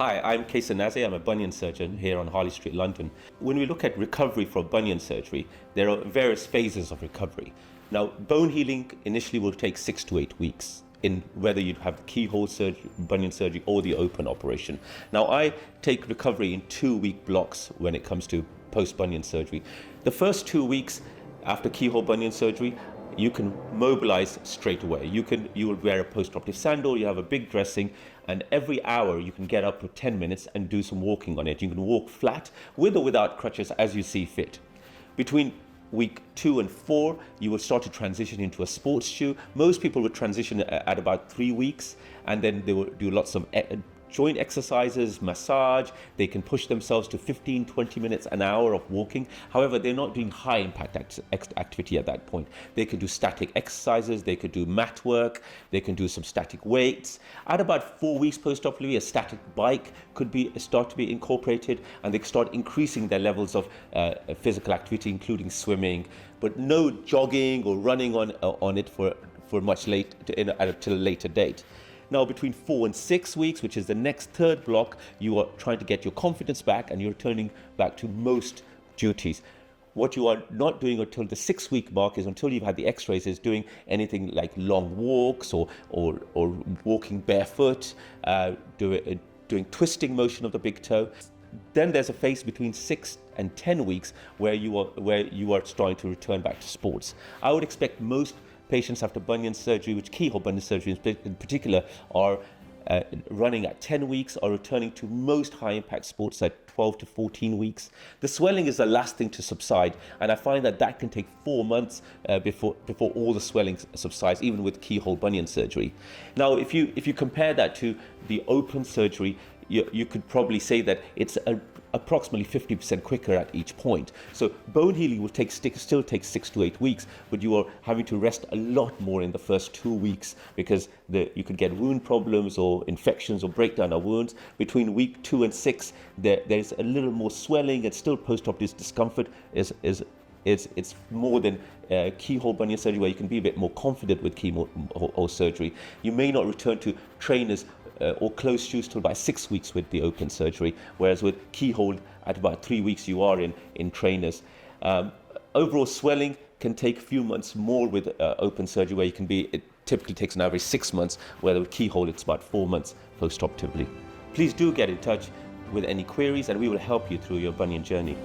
Hi, I'm Kaser Nazir. I'm a bunion surgeon here on Harley Street, London. When we look at recovery from bunion surgery, there are various phases of recovery. Now, bone healing initially will take 6 to 8 weeks in whether you have the keyhole surgery, bunion surgery, or the open operation. Now, I take recovery in 2-week blocks when it comes to post-bunion surgery. The first 2 weeks after keyhole bunion surgery, you can mobilize straight away. You will wear a post-operative sandal, you have a big dressing, and every hour you can get up for 10 minutes and do some walking on it. You can walk flat with or without crutches as you see fit. Between week 2 and 4, you will start to transition into a sports shoe. Most people will transition at about 3 weeks, and then they will do lots of joint exercises, massage. They can push themselves to 15, 20 minutes, an hour of walking. However, they're not doing high impact activity at that point. They can do static exercises, they could do mat work, they can do some static weights. At about 4 weeks post-operatively, a static bike could start to be incorporated, and they can start increasing their levels of physical activity, including swimming, but no jogging or running on it for much until a later date. Now, between 4 and 6 weeks, which is the next third block, you are trying to get your confidence back and you're returning back to most duties. What you are not doing until the 6-week mark is, until you've had the x-rays, is doing anything like long walks or walking barefoot, doing twisting motion of the big toe. Then there's a phase between 6 and 10 weeks where you are starting to return back to sports. I would expect most patients after bunion surgery, which keyhole bunion surgery in particular, are running at 10 weeks, are returning to most high impact sports at 12 to 14 weeks. The swelling is the last thing to subside, and I find that can take 4 months before all the swelling subsides, even with keyhole bunion surgery. Now, if you compare that to the open surgery, you could probably say that it's approximately 50% quicker at each point. So bone healing will still take 6 to 8 weeks, but you are having to rest a lot more in the first 2 weeks because you could get wound problems or infections or breakdown of wounds. Between week 2 and 6, there's a little more swelling and still post-operative discomfort. It's more than keyhole bunion surgery, where you can be a bit more confident with keyhole surgery. You may not return to trainers or closed shoes till by 6 weeks with the open surgery, whereas with keyhole at about 3 weeks you are in trainers. Overall swelling can take a few months more with open surgery, where it typically takes an average 6 months, where with keyhole it's about 4 months post-operatively. Please do get in touch with any queries and we will help you through your bunion journey.